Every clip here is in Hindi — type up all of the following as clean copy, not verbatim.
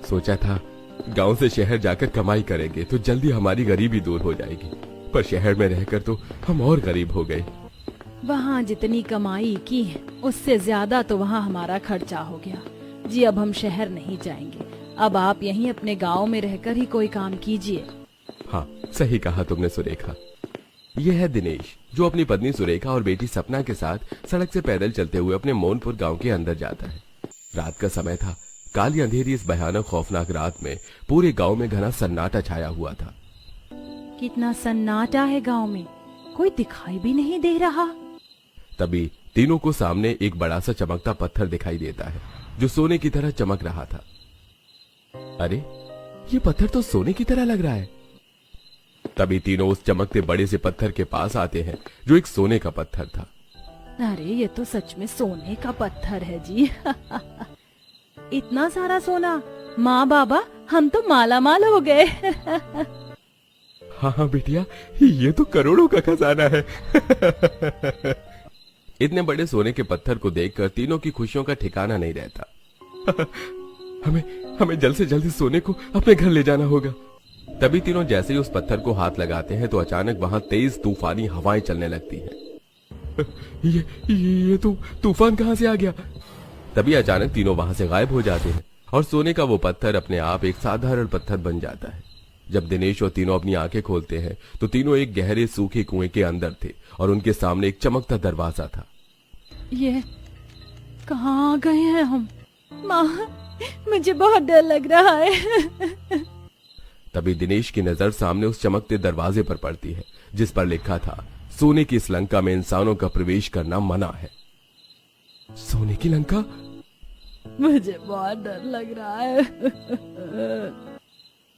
सोचा था गांव से शहर जाकर कमाई करेंगे तो जल्दी हमारी गरीबी दूर हो जाएगी, पर शहर में रहकर तो हम और गरीब हो गए। वहाँ जितनी कमाई की है उससे ज्यादा तो वहाँ हमारा खर्चा हो गया जी। अब हम शहर नहीं जाएंगे, अब आप यहीं अपने गांव में रहकर ही कोई काम कीजिए। हाँ, सही कहा तुमने सुरेखा। यह है दिनेश, जो अपनी पत्नी सुरेखा और बेटी सपना के साथ सड़क से पैदल चलते हुए अपने मोनपुर गांव के अंदर जाता है। रात का समय था। काली अंधेरी इस भयानक खौफनाक रात में पूरे गांव में घना सन्नाटा छाया हुआ था। कितना सन्नाटा है गांव में, कोई दिखाई भी नहीं दे रहा। तभी तीनों को सामने एक बड़ा सा चमकता पत्थर दिखाई देता है जो सोने की तरह चमक रहा था। अरे, ये पत्थर तो सोने की तरह लग रहा है। तभी तीनों उस चमकते बड़े से पत्थर के पास आते हैं जो एक सोने का पत्थर था। अरे, ये तो सच में सोने का पत्थर है जी। इतना सारा सोना, माँ बाबा हम तो माला माल हो गए। हाँ हाँ बिटिया, ये तो करोड़ों का खजाना है। इतने बड़े सोने के पत्थर को देखकर तीनों की खुशियों का ठिकाना नहीं रहता। हमें जल्द से जल्द सोने को अपने घर ले जाना होगा। तभी तीनों जैसे ही उस पत्थर को हाथ लगाते हैं तो अचानक वहां तेज तूफानी हवाएं चलने लगती हैं। ये तो तूफान कहां से आ गया? तभी अचानक तीनों वहां से गायब हो जाते हैं और सोने का वो पत्थर अपने आप एक साधारण पत्थर बन जाता है। जब दिनेश और तीनों अपनी आंखें खोलते हैं तो तीनों एक गहरे सूखे कुएं के अंदर थे और उनके सामने एक चमकता दरवाजा था। ये कहाँ आ गए हैं हम? माँ, मुझे बहुत डर लग रहा है। तभी दिनेश की नजर सामने उस चमकते दरवाजे पर पड़ती है जिस पर लिखा था, सोने की इस लंका में इंसानों का प्रवेश करना मना है। सोने की लंका? मुझे बहुत डर लग रहा है।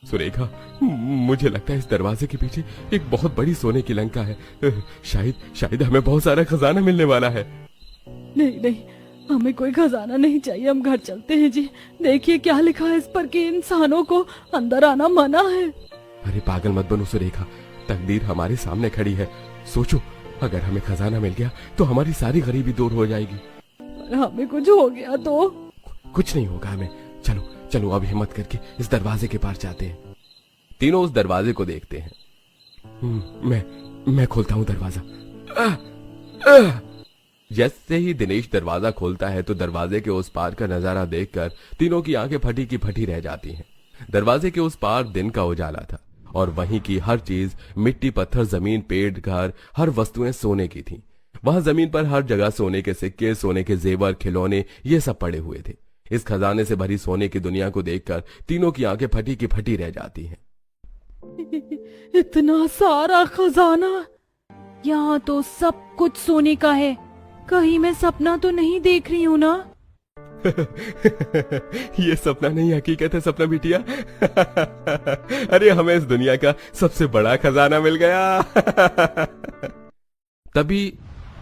सुरेखा, मुझे लगता है इस दरवाजे के पीछे एक बहुत बड़ी सोने की लंका है। शायद हमें बहुत सारा खजाना मिलने वाला है। नहीं, हमें कोई खजाना नहीं चाहिए, हम घर चलते हैं जी। देखिए क्या लिखा है इस पर कि इंसानों को अंदर आना मना है। अरे पागल मत बनो सुरेखा, तकदीर हमारे सामने खड़ी है। सोचो, अगर हमें खजाना मिल गया तो हमारी सारी गरीबी दूर हो जाएगी। पर हमें कुछ हो गया तो? कुछ नहीं होगा हमें। चलो अब हिम्मत करके इस दरवाजे के पार जाते हैं। तीनों उस दरवाजे को देखते हैं। मैं खोलता हूँ दरवाजा। जैसे ही दिनेश दरवाजा खोलता है तो दरवाजे के उस पार का नजारा देखकर तीनों की आंखें फटी की फटी रह जाती हैं। दरवाजे के उस पार दिन का उजाला था और वहीं की हर चीज, मिट्टी, पत्थर, जमीन, पेड़, घर, हर वस्तुएं सोने की थीं। वहां जमीन पर हर जगह सोने के सिक्के, सोने के जेवर, खिलौने, ये सब पड़े हुए थे। इस खजाने से भरी सोने की दुनिया को देखकर तीनों की आंखें फटी की फटी रह जाती हैं। इतना सारा खजाना, यहाँ तो सब कुछ सोने का है। कहीं मैं सपना तो नहीं देख रही हूँ ना? ये सपना नहीं, हकीकत है सपना बिटिया। अरे, हमें इस दुनिया का सबसे बड़ा खजाना मिल गया। तभी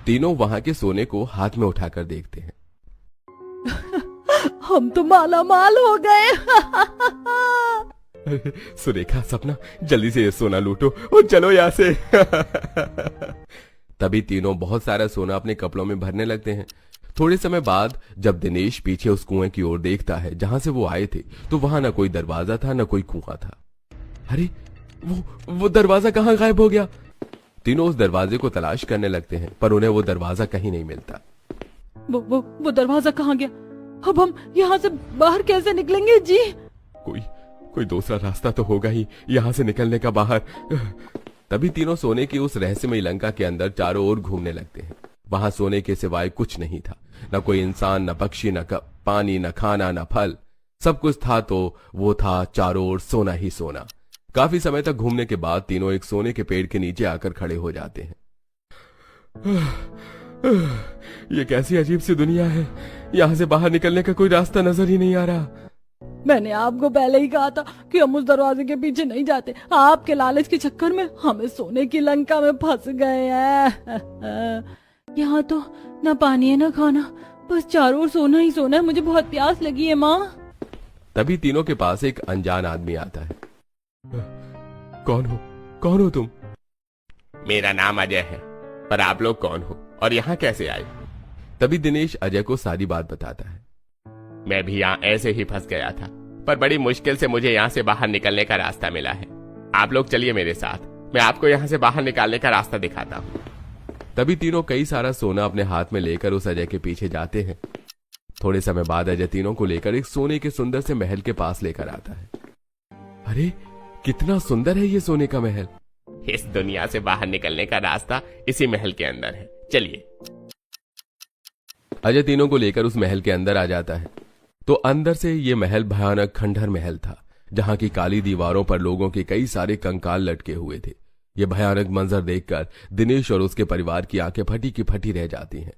तीनों वहां के सोने को हाथ में उठाकर देखते हैं। हम तो माला माल हो गए। सुरेखा, सपना, जल्दी से ये सोना लूटो और चलो यहाँ से। तभी तीनों बहुत सारा सोना अपने कपड़ों में भरने लगते हैं। थोड़े समय बाद जब दिनेश पीछे उस कुएं की ओर देखता है जहां से वो आए थे तो वहां न कोई दरवाजा था न कोई कुआं था। अरे, वो दरवाजा कहाँ गायब हो गया? तीनों उस दरवाजे को तलाश करने लगते हैं पर उन्हें वो दरवाजा कहीं नहीं मिलता। वो दरवाजा कहाँ गया? अब हम यहाँ से बाहर कैसे निकलेंगे जी? कोई दूसरा रास्ता तो होगा ही यहाँ से निकलने का बाहर। तभी तीनों सोने की उस रहस्यमयी लंका के अंदर चारों ओर घूमने लगते हैं। वहां सोने के सिवाय कुछ नहीं था, न कोई इंसान, न पक्षी, न पानी, न खाना, न फल। सब कुछ था तो वो था चारों ओर सोना ही सोना। काफी समय तक घूमने के बाद तीनों एक सोने के पेड़ के नीचे आकर खड़े हो जाते हैं। ये कैसी अजीब सी दुनिया है, यहाँ से बाहर निकलने का कोई रास्ता नजर ही नहीं आ रहा। मैंने आपको पहले ही कहा था कि हम उस दरवाजे के पीछे नहीं जाते। आपके लालच के चक्कर में हमें सोने की लंका में फंस गए हैं। यहाँ तो न पानी है न खाना, बस चारों ओर सोना ही सोना है। मुझे बहुत प्यास लगी है माँ। तभी तीनों के पास एक अनजान आदमी आता है। कौन हो तुम? मेरा नाम अजय है, पर आप लोग कौन हो और यहाँ कैसे आए? तभी दिनेश अजय को सारी बात बताता है। मैं भी यहाँ ऐसे ही फंस गया था, पर बड़ी मुश्किल से मुझे यहाँ से बाहर निकलने का रास्ता मिला है। आप लोग चलिए मेरे साथ, मैं आपको यहाँ से बाहर निकालने का रास्ता दिखाता हूँ। तभी तीनों कई सारा सोना अपने हाथ में लेकर उस अजय के पीछे जाते हैं। थोड़े समय बाद अजय तीनों को लेकर एक सोने के सुंदर से महल के पास लेकर आता है। अरे कितना सुंदर है ये सोने का महल। इस दुनिया से बाहर निकलने का रास्ता इसी महल के अंदर है, चलिए। अजय तीनों को लेकर उस महल के अंदर आ जाता है तो अंदर से ये महल भयानक खंडहर महल था, जहां की काली दीवारों पर लोगों के कई सारे कंकाल लटके हुए थे। ये भयानक मंजर देखकर दिनेश और उसके परिवार की आंखें फटी की फटी रह जाती हैं।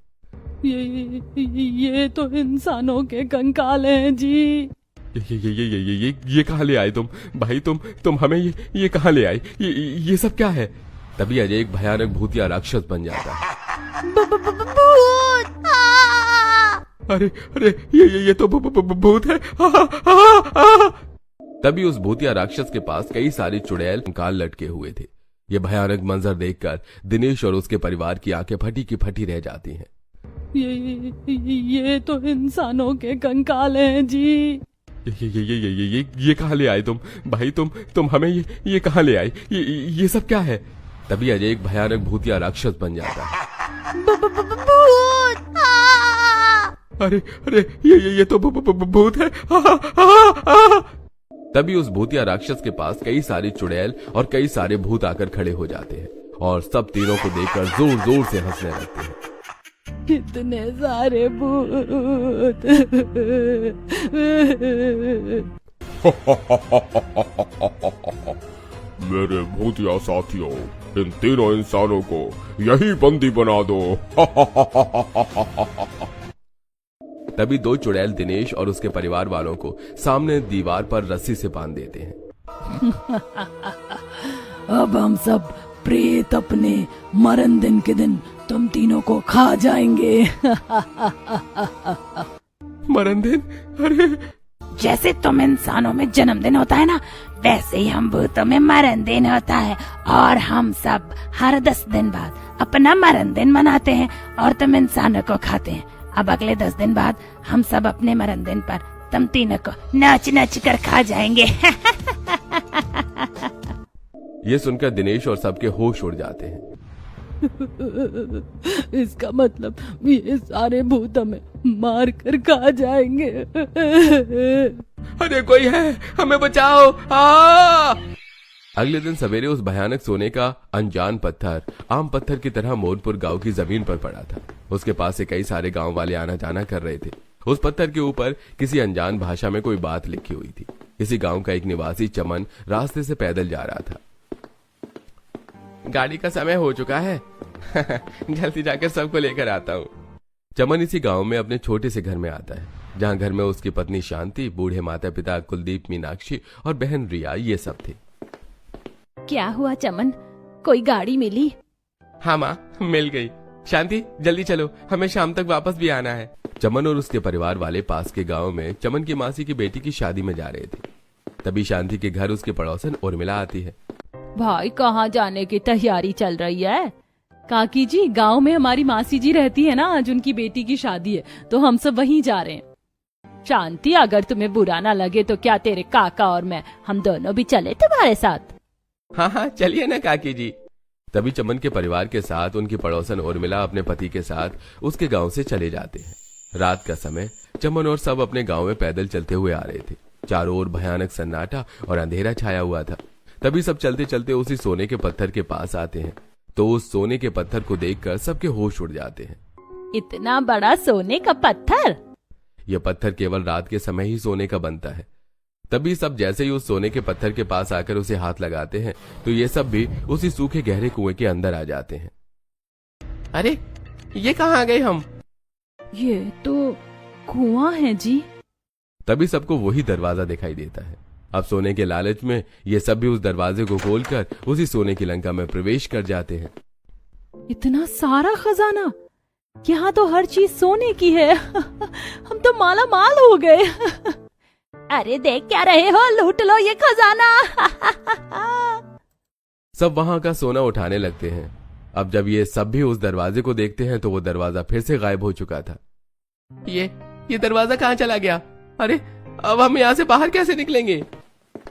ये तो इंसानों के कंकाल हैं जी। ये कहाँ ले आए तुम भाई? तुम हमें ये कहाँ ले आए? ये सब क्या है? तभी अजय एक भयानक भूतिया राक्षस बन जाता है। अरे ये तो भूत है। तभी उस भूतिया राक्षस के पास कई सारे चुड़ैल कंकाल लटके हुए थे। ये भयानक मंजर देखकर दिनेश और उसके परिवार की आंखें फटी की फटी रह जाती हैं। ये तो इंसानों के कंकाल हैं जी। ये कहाँ ले आए तुम भाई? तुम हमें ये कहाँ ले आए? ये सब क्या है? तभी अजय एक भयानक भूतिया राक्षस बन जाता है। अरे ये तो भूत है। तभी उस भूतिया राक्षस के पास कई सारे चुड़ैल और कई सारे भूत आकर खड़े हो जाते हैं और सब तीनों को देखकर जोर जोर से हंसने लगते हैं। कितने सारे भूत। मेरे भूतिया साथियों, इन तीनों इंसानों को यही बंदी बना दो। तभी दो चुड़ैल दिनेश और उसके परिवार वालों को सामने दीवार पर रस्सी से बांध देते हैं। अब हम सब प्रेत अपने मरण दिन के दिन तुम तीनों को खा जाएंगे। मरण दिन? अरे जैसे तुम इंसानों में जन्मदिन होता है ना, वैसे ही हम भूतों में मरण दिन होता है और हम सब हर 10 दिन बाद अपना मरण दिन मनाते हैं और तुम इंसानों को खाते हैं। अब अगले 10 दिन बाद हम सब अपने मरण दिन पर तुम तीनों को नाच नाच कर खा जाएंगे। ये सुनकर दिनेश और सबके होश उड़ जाते हैं। इसका मतलब ये सारे भूत हमें मार कर खा जाएंगे। अरे कोई है, हमें बचाओ। अगले दिन सवेरे उस भयानक सोने का अनजान पत्थर आम पत्थर की तरह मोरपुर गांव की जमीन पर पड़ा था। उसके पास से कई सारे गांव वाले आना जाना कर रहे थे। उस पत्थर के ऊपर किसी अनजान भाषा में कोई बात लिखी हुई थी। इसी गांव का एक निवासी चमन रास्ते से पैदल जा रहा था। गाड़ी का समय हो चुका है। जल्दी जाकर सबको लेकर आता हूँ। चमन इसी गांव में अपने छोटे से घर में आता है, जहाँ घर में उसकी पत्नी शांति, बूढ़े माता पिता कुलदीप, मीनाक्षी और बहन रिया ये सब थे। क्या हुआ चमन, कोई गाड़ी मिली? हाँ माँ, मिल गई। शांति जल्दी चलो, हमें शाम तक वापस भी आना है। चमन और उसके परिवार वाले पास के गांव में चमन की मासी की बेटी की शादी में जा रहे थे। तभी शांति के घर उसकी पड़ोसन उर्मिला आती है। भाई कहाँ जाने की तैयारी चल रही है? काकी जी, गांव में हमारी मासी जी रहती है ना, आज उनकी बेटी की शादी है तो हम सब वहीं जा रहे हैं। शांति, अगर तुम्हें बुरा ना लगे तो क्या तेरे काका और मैं, हम दोनों भी चले तुम्हारे साथ? हाँ चलिए ना काकी जी। तभी चमन के परिवार के साथ उनकी पड़ोसन उर्मिला अपने पति के साथ उसके गांव से चले जाते हैं। रात का समय, चमन और सब अपने गांव में पैदल चलते हुए आ रहे थे। चारों ओर भयानक सन्नाटा और अंधेरा छाया हुआ था। तभी सब चलते चलते उसी सोने के पत्थर के पास आते हैं तो उस सोने के पत्थर को देखकर सबके होश उड़ जाते हैं। इतना बड़ा सोने का पत्थर? यह पत्थर केवल रात के समय ही सोने का बनता है। तभी सब जैसे ही उस सोने के पत्थर के पास आकर उसे हाथ लगाते हैं तो ये सब भी उसी सूखे गहरे कुएं के अंदर आ जाते हैं। अरे ये कहाँ आ गए हम? ये तो कुआं है जी। तभी सबको वही दरवाजा दिखाई देता है। अब सोने के लालच में ये सब भी उस दरवाजे को खोलकर उसी सोने की लंका में प्रवेश कर जाते हैं। इतना सारा खजाना, यहाँ तो हर चीज सोने की है। हम तो माला माल हो गए। अरे देख क्या रहे हो, लूट लो ये खजाना। सब वहां का सोना उठाने लगते हैं। अब जब ये सब भी उस दरवाजे को देखते हैं तो वो दरवाजा फिर से गायब हो चुका था। ये दरवाजा कहाँ चला गया? अरे अब हम यहाँ से बाहर कैसे निकलेंगे?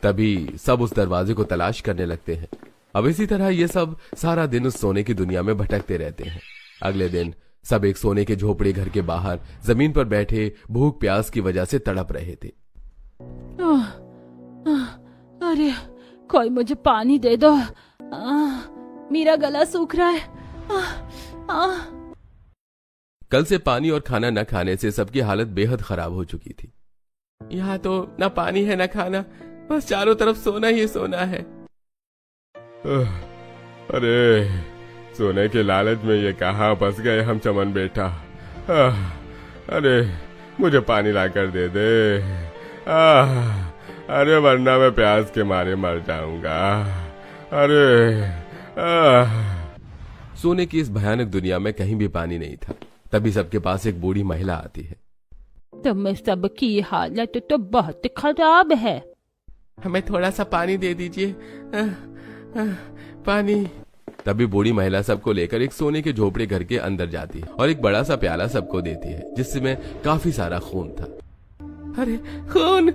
तभी सब उस दरवाजे को तलाश करने लगते हैं। अब इसी तरह ये सब सारा दिन उस सोने की दुनिया में भटकते रहते हैं। अगले दिन सब एक सोने के झोपड़ी घर के बाहर जमीन पर बैठे भूख प्यास की वजह से तड़प रहे थे। अरे कोई मुझे पानी दे दो, मेरा गला सूख रहा है। कल से पानी और खाना न खाने से सबकी हालत बेहद खराब हो चुकी थी। यहाँ तो न पानी है न खाना, बस चारों तरफ सोना ही सोना है। अरे सोने के लालच में ये कहाँ फंस गए हम चमन बेटा। अरे मुझे पानी ला कर दे दे। अरे वरना मैं प्यास के मारे मर जाऊंगा। अरे सोने की इस भयानक दुनिया में कहीं भी पानी नहीं था। तभी सबके पास एक बूढ़ी महिला आती है। तुम सबकी हालत तो बहुत खराब है, हमें थोड़ा सा पानी दे दीजिए, पानी। तभी बूढ़ी महिला सबको लेकर एक सोने के झोपड़े घर के अंदर जाती है और एक बड़ा सा प्याला सबको देती है जिसमें काफी सारा खून था। अरे खून!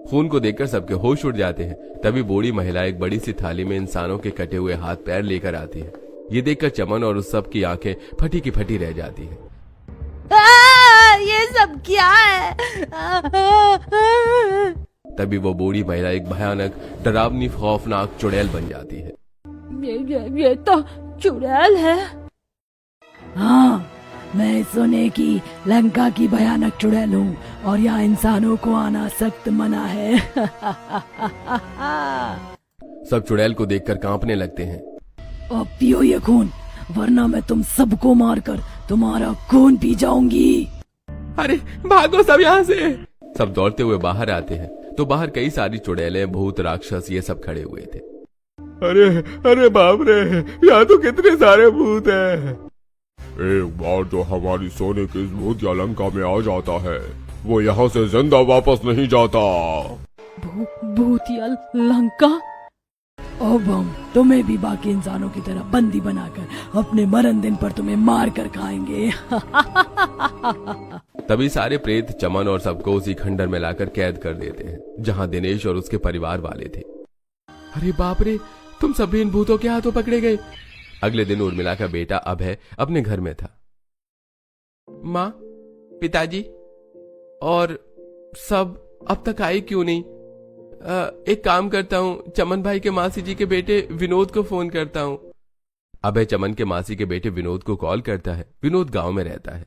खून को देखकर सबके होश उड़ जाते हैं। तभी बूढ़ी महिला एक बड़ी सी थाली में इंसानों के कटे हुए हाथ पैर लेकर आती है। ये देखकर चमन और उस सब की आंखें फटी की फटी रह जाती है। ये सब क्या है? तभी वो बूढ़ी महिला एक भयानक डरावनी खौफनाक चुड़ैल बन जाती है। ये तो चुड़ैल है। हाँ, मैं सोने की लंका की भयानक चुड़ैल हूँ और यहाँ इंसानों को आना सख्त मना है। सब चुड़ैल को देखकर कांपने लगते हैं। अब पियो ये खून, वरना मैं तुम सबको मारकर तुम्हारा खून पी जाऊंगी। अरे भागो सब यहाँ से! सब दौड़ते हुए बाहर आते हैं तो बाहर कई सारी चुड़ैलें, भूत, राक्षस ये सब खड़े हुए थे। अरे अरे बाप रे, यहाँ तो कितने सारे भूत हैं। एक बार जो हमारी सोने की इस भूतिया लंका में आ जाता है वो यहाँ से जिंदा वापस नहीं जाता। भूतिया लंका? अब हम तुम्हें भी बाकी इंसानों की तरह बंदी बनाकर अपने मरण दिन पर तुम्हें मार कर खाएंगे। तभी सारे प्रेत चमन और सबको उसी खंडर में लाकर कैद कर देते हैं जहाँ दिनेश और उसके परिवार वाले थे। अरे बाप रे, तुम सभी इन भूतों के हाथों पकड़े गए। अगले दिन उर्मिला का बेटा अभय अपने घर में था। माँ, पिताजी और सब अब तक आए क्यों नहीं? एक काम करता हूँ, चमन भाई के मासी जी के बेटे विनोद को फोन करता हूँ। अभय चमन के मासी के बेटे विनोद को कॉल करता है। विनोद गांव में रहता है।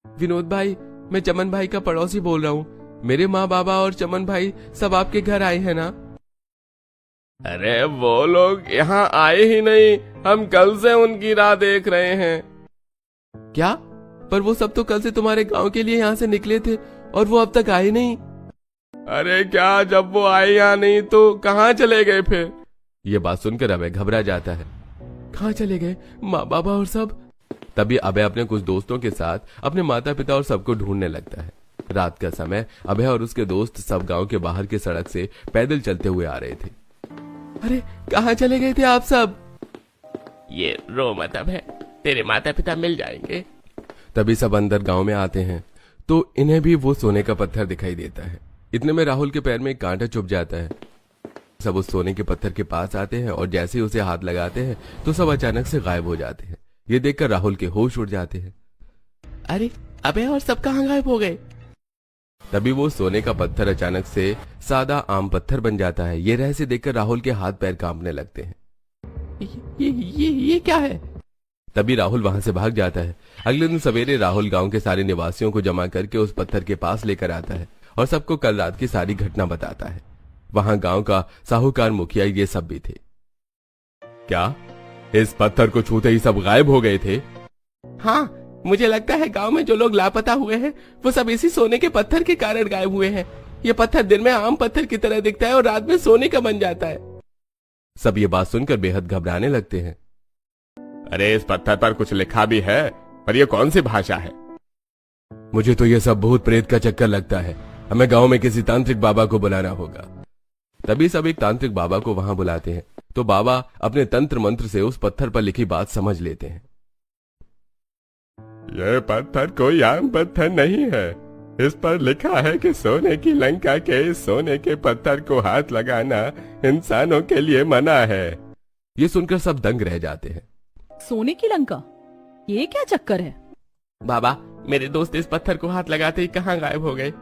विनोद भाई, मैं चमन भाई का पड़ोसी बोल रहा हूँ। मेरे माँ बाबा और चमन भाई सब आपके घर आए हैं ना? अरे वो लोग यहाँ आए ही नहीं, हम कल से उनकी राह देख रहे हैं। क्या? पर वो सब तो कल से तुम्हारे गांव के लिए यहाँ से निकले थे और वो अब तक आए नहीं। अरे क्या, जब वो आए यहाँ नहीं तो कहाँ चले गए फिर? ये बात सुनकर अभय घबरा जाता है। कहाँ चले गए माँ बाबा और सब? तभी अभय अपने कुछ दोस्तों के साथ अपने माता पिता और सबको ढूंढने लगता है। रात का समय अभय और उसके दोस्त सब गांव के बाहर की सड़क से पैदल चलते हुए आ रहे थे। अरे कहाँ चले गए थे आप सब? ये रो मत अभय, तेरे माता पिता मिल जाएंगे। तभी सब अंदर गांव में आते हैं तो इन्हें भी वो सोने का पत्थर दिखाई देता है। इतने में राहुल के पैर में एक कांटा चुभ जाता है। सब उस सोने के पत्थर के पास आते हैं और जैसे ही उसे हाथ लगाते हैं तो सब अचानक से गायब हो जाते हैं। ये देखकर राहुल के होश उड़ जाते हैं। अरे अबे और सब कहाँ गायब हो गए? तभी वो सोने का पत्थर अचानक से सादा आम पत्थर बन जाता है। ये रहस्य देखकर राहुल के हाथ पैर कांपने लगते हैं। ये क्या है? तभी राहुल वहां से भाग जाता है। अगले दिन सवेरे राहुल गांव के सारे निवासियों को जमा करके उस पत्थर के पास लेकर आता है और सबको कल रात की सारी घटना बताता है। वहां गांव का साहूकार, मुखिया ये सब भी थे। क्या इस पत्थर को छूते ही सब गायब हो गए थे? हाँ, मुझे लगता है गांव में जो लोग लापता हुए हैं वो सब इसी सोने के पत्थर के कारण गायब हुए हैं। ये पत्थर दिन में आम पत्थर की तरह दिखता है और रात में सोने का बन जाता है। सब ये बात सुनकर बेहद घबराने लगते हैं। अरे इस पत्थर पर कुछ लिखा भी है, पर ये कौन सी भाषा है? मुझे तो ये सब भूत प्रेत का चक्कर लगता है। हमें गांव में किसी तांत्रिक बाबा को बुलाना होगा। तभी सब एक तांत्रिक बाबा को वहां बुलाते हैं तो बाबा अपने तंत्र मंत्र से उस पत्थर पर लिखी बात समझ लेते हैं। यह पत्थर कोई आम पत्थर नहीं है, इस पर लिखा है कि सोने की लंका के सोने के पत्थर को हाथ लगाना इंसानों के लिए मना है। ये सुनकर सब दंग रह जाते हैं। सोने की लंका, ये क्या चक्कर है? बाबा, मेरे दोस्त इस पत्थर को हाथ लगाते ही कहाँ गायब हो गए?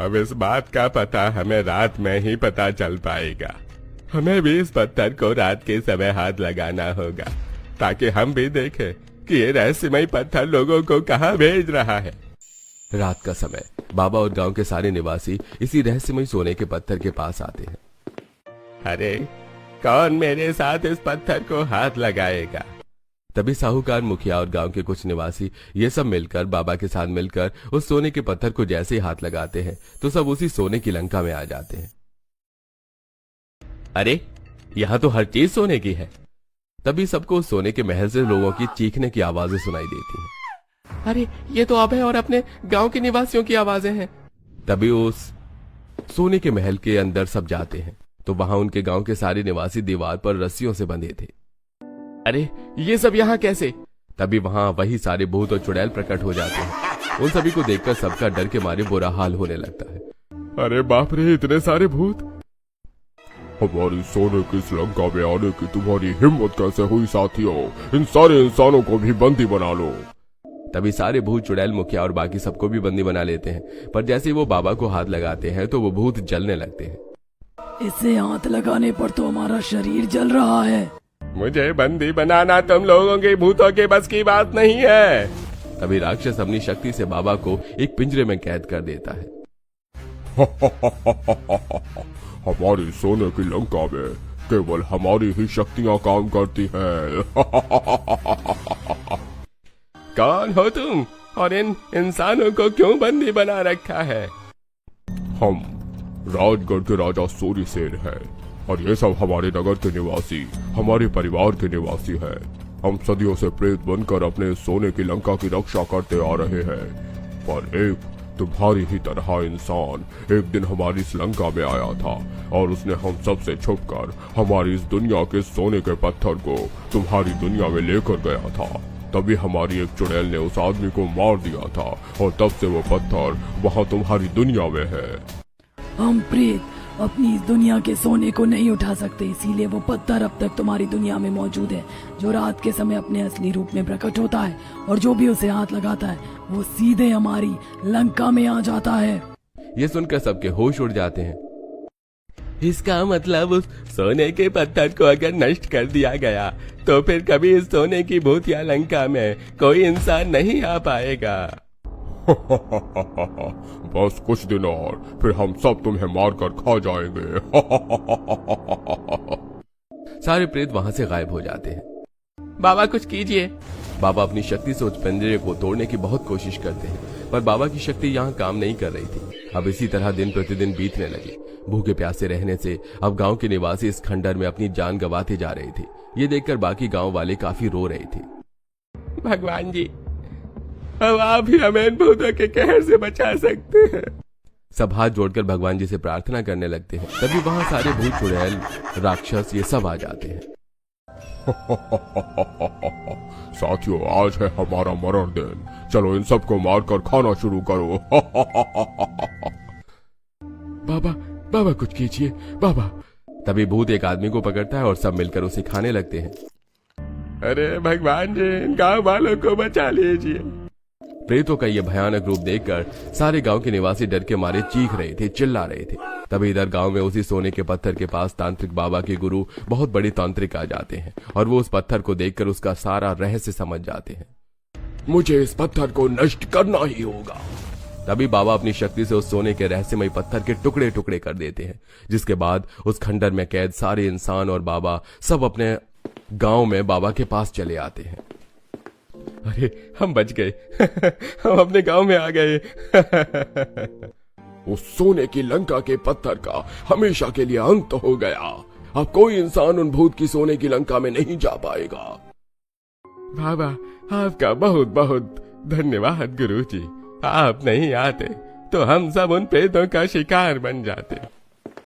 अब इस बात का पता हमें रात में ही पता चल पाएगा। हमें भी इस पत्थर को रात के समय हाथ लगाना होगा ताकि हम भी देखें कि ये रहस्यमय पत्थर लोगों को कहाँ भेज रहा है। रात का समय बाबा और गांव के सारे निवासी इसी रहस्यमय सोने के पत्थर के पास आते हैं। अरे, कौन मेरे साथ इस पत्थर को हाथ लगाएगा? तभी साहूकार, मुखिया और गांव के कुछ निवासी ये सब मिलकर बाबा के साथ मिलकर उस सोने के पत्थर को जैसे ही हाथ लगाते हैं तो सब उसी सोने की लंका में आ जाते हैं। अरे, यहाँ तो हर चीज सोने की है। तभी सबको उस सोने के महल से लोगों की चीखने की आवाजें सुनाई देती हैं। अरे, ये तो अभय और अपने गांव के निवासियों की आवाजें हैं। तभी उस सोने के महल के अंदर सब जाते हैं तो वहां उनके गांव के सारे निवासी दीवार पर रस्सियों से बंधे थे। अरे, ये सब यहाँ कैसे? तभी वहां वही सारे भूत और चुड़ैल प्रकट हो जाते हैं। उन सभी को देखकर सबका डर के मारे बुरा हाल होने लगता है। अरे बाप रे, इतने सारे भूत! हमारी सोने की इस लंका में आने की तुम्हारी हिम्मत कैसे हुई साथियों? इन सारे इंसानों को भी बंदी बना लो। तभी सारे भूत, चुड़ैल, मुखिया और बाकी सबको भी बंदी बना लेते हैं। पर जैसे ही वो बाबा को हाथ लगाते हैं तो वो भूत जलने लगते हैं। इसे हाथ लगाने पर तो हमारा शरीर जल रहा है। मुझे बंदी बनाना तुम लोगों के भूतों के बस की बात नहीं है। तभी राक्षस अपनी शक्ति से बाबा को एक पिंजरे में कैद कर देता है। हमारी सोने की लंका में केवल हमारी ही शक्तियां काम करती हैं। कौन हो तुम और इन इंसानों को क्यों बंदी बना रखा है? हम राजगढ़ के राजा सूर्यसेन हैं और ये सब हमारे नगर के निवासी, हमारे परिवार के निवासी हैं। हम सदियों से प्रेत बनकर अपने सोने की लंका की रक्षा करते आ रहे हैं। पर एक तुम्हारी ही तरह इंसान एक दिन हमारी इस लंका में आया था और उसने हम सब से छुपकर हमारी इस दुनिया के सोने के पत्थर को तुम्हारी दुनिया में लेकर गया था। तभी हमारी एक चुड़ैल ने उस आदमी को मार दिया था और तब से वो पत्थर वहाँ तुम्हारी दुनिया में है। हम प्रेत अपनी इस दुनिया के सोने को नहीं उठा सकते, इसीलिए वो पत्थर अब तक तुम्हारी दुनिया में मौजूद है, जो रात के समय अपने असली रूप में प्रकट होता है और जो भी उसे हाथ लगाता है वो सीधे हमारी लंका में आ जाता है। ये सुनकर सबके होश उड़ जाते हैं। इसका मतलब उस सोने के पत्थर को अगर नष्ट कर दिया गया तो फिर कभी इस सोने की भूतिया लंका में कोई इंसान नहीं आ पाएगा। बस कुछ दिन और फिर हम सब तुम्हें मारकर खा जाएंगे। सारे प्रेत वहां से गायब हो जाते हैं। बाबा, कुछ कीजिए। बाबा अपनी शक्ति से उस पिंजरे को तोड़ने की बहुत कोशिश करते हैं पर बाबा की शक्ति यहाँ काम नहीं कर रही थी। अब इसी तरह दिन प्रतिदिन बीतने लगे। भूखे प्यासे रहने से अब गांव के निवासी इस खंडर में अपनी जान गंवाते जा रहे थे। ये देखकर बाकी गांव वाले काफी रो रहे थे। भगवान जी, अब आप ही हमें इन भूतों के कहर से बचा सकते हैं। सब हाथ जोड़कर भगवान जी से प्रार्थना करने लगते हैं। तभी वहां सारे भूत, चुड़ैल, राक्षस ये सब आ जाते हैं। साथियों, आज है हमारा मरण दिन। चलो इन सबको मारकर खाना शुरू करो। बाबा, बाबा कुछ कीजिए बाबा। तभी भूत एक आदमी को पकड़ता है और सब मिलकर उसे खाने लगते हैं। अरे भगवान जी, इन गांव वालों को बचा लीजिए। प्रेतों का यह भयानक रूप देखकर सारे गांव के निवासी डर के मारे चीख रहे थे, चिल्ला रहे थे। तभी इधर गांव में उसी सोने के पत्थर के पास तांत्रिक बाबा के गुरु, बहुत बड़े तांत्रिक आ जाते हैं और वो उस पत्थर को देखकर उसका सारा रहस्य समझ जाते हैं। मुझे इस पत्थर को नष्ट करना ही होगा। तभी बाबा अपनी शक्ति से उस सोने के रहस्यमय पत्थर के टुकड़े टुकड़े कर देते हैं, जिसके बाद उस खंडर में कैद सारे इंसान और बाबा सब अपने गांव में बाबा के पास चले आते हैं। अरे, हम बच गए। हम अपने गांव में आ गए। उस सोने की लंका के पत्थर का हमेशा के लिए अंत हो गया। अब कोई इंसान उन भूत की सोने की लंका में नहीं जा पाएगा। बाबा, आपका बहुत बहुत धन्यवाद गुरुजी। आप नहीं आते तो हम सब उन प्रेतों का शिकार बन जाते।